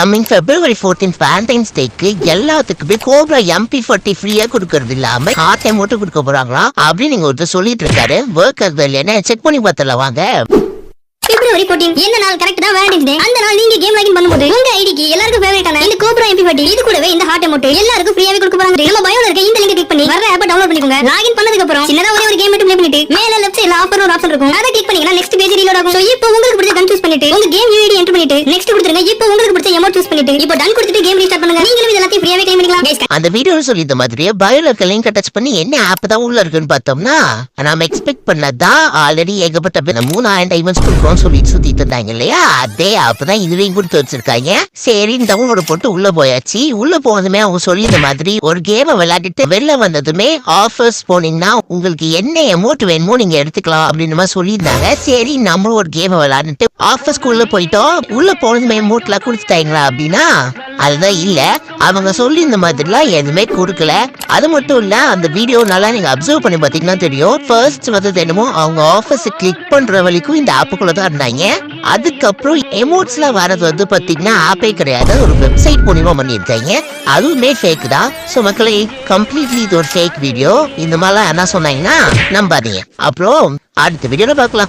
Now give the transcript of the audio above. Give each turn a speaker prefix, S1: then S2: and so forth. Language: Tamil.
S1: கம்மிங் February 14 Valentine's Day-க்கு எல்லாத்துக்குமே கோப்ரா MP40 ஃப்ரீயா கொடுக்கறது இல்லாம ஹார்ட் மட்டும் கொடுக்க போறாங்களா அப்படின்னு நீங்க ஒருத்தர் சொல்லிட்டு இருக்காரு. ஒர்க் இல்லையா செக் பண்ணி பார்த்தல வாங்க.
S2: February 14 என்ன நாள் கரெக்ட் தான் Valentine's Day. அந்த நாள் நீங்க கேம் லாகின் பண்ணும்போது உங்க ஐடிக்கு எல்லாருக்கும் ஃபேவரட்டான இந்த கோப்ரா MP40 இது கூடவே இந்த ஹார்ட் அமௌண்ட் எல்லாருக்கும் ஃப்ரீயாவே கொடுக்க போறாங்க. நம்ம பயோல இருக்க இந்த லிங்கை கிளிக் பண்ணி வர ஆப்பை டவுன்லோட் பண்ணிக்கோங்க. லாகின் பண்ணதுக்கு அப்புறம் சின்னதா ஒரே ஒரு கேம் மட்டும் ப்ளே பண்ணிட்டு மேல லெஃப்ட் சைடுல ஆஃபர் ஒரு ஆப்ஷன் இருக்கும். அதை கிளிக் பண்ணீங்கன்னா நெக்ஸ்ட் பேஜ் ரீலோட் ஆகும். சோ இப்போ உங்களுக்கு பிடிச்ச கன் சூஸ் பண்ணிட்டு உங்க கேம் யூஐடி என்டர் பண்ணிட்டு நெக்ஸ்ட் கொடுத்துருங்க. இப்போ உங்களுக்கு பிடிச்ச அமௌண்ட் சூஸ் பண்ணிட்டு இப்போ டன் கொடுத்துட்டு கேம் ரீஸ்டார்ட் பண்ணுங்க. நீங்களும் இதெல்லாம் ஃப்ரீயாவே க்ளைம் பண்ணிக்கலாம்.
S1: அந்த வீடியோல சொல்லிட்ட மாதிரியே பயோல இருக்க லிங்கை டச் பண்ணி என்ன ஆப் தான் உள்ள இருக்குன்னு பார்த்தோம்னா நாம எக்ஸ்பெக்ட் பண்ணதா ஆல்ரெடி ஏகப்பட்ட 3000 டைமண்ட்ஸ் கொடுக்குறோம்னு சொல்லிட்டு சுத்திட்டு இருந்தாங்க இல்லையா, அதே அப்பதான் இதுவையும் கொடுத்து வச்சிருக்காங்க. சரி டவுன்லோட் போட்டு உள்ள போயாச்சு. உள்ள போனதுமே அவங்க சொல்லி இந்த மாதிரி ஒரு கேமை விளையாடிட்டு வெளில வந்ததுமே ஆஃபர்ஸ் போனீங்கன்னா உங்களுக்கு என்ன அமௌண்ட் வேணுமோ நீங்க எடுத்துக்கலாம் அப்படின்னு மாதிரி சொல்லியிருந்தாங்க. சரி நம்மளும் ஒரு கேமை விளையாடிட்டு ஆஃபர்ஸ்க்குள்ள போயிட்டோம். உள்ள போனதுமே அமௌண்ட் எல்லாம் கொடுத்துட்டாங்களா அப்படின்னா அதுதான் இல்ல. அவங்க சொல்லி இந்த மாதிரிலாம் எதுவுமே கொடுக்கல. அது மட்டும் இல்ல அந்த வீடியோ நல்லா நீங்க அப்சர்வ் பண்ணி பாத்தீங்கன்னா தெரியும். ஃபர்ஸ்ட் வந்து என்னமோ அவங்க ஆஃபர்ஸ் கிளிக் பண்ற வரைக்கும் இந்த ஆப்புக்குள்ள தான் இருந்தாங்க. அதுக்கப்புறம் எமோட்ஸ்ல வரது வந்து பாத்தீங்கன்னா ஆப்பே கிடையாது, ஒரு வெப்சைட் மூலியமா பண்ணியிருக்காங்க. அதுவுமே ஃபேக் தான். ஸோ மக்களை கம்ப்ளீட்லி இது ஒரு ஃபேக் வீடியோ. இந்த மாதிரிலாம் என்ன சொன்னாங்கன்னா நம்பாதீங்க. அப்புறம் அடுத்த வீடியோல பார்க்கலாம்.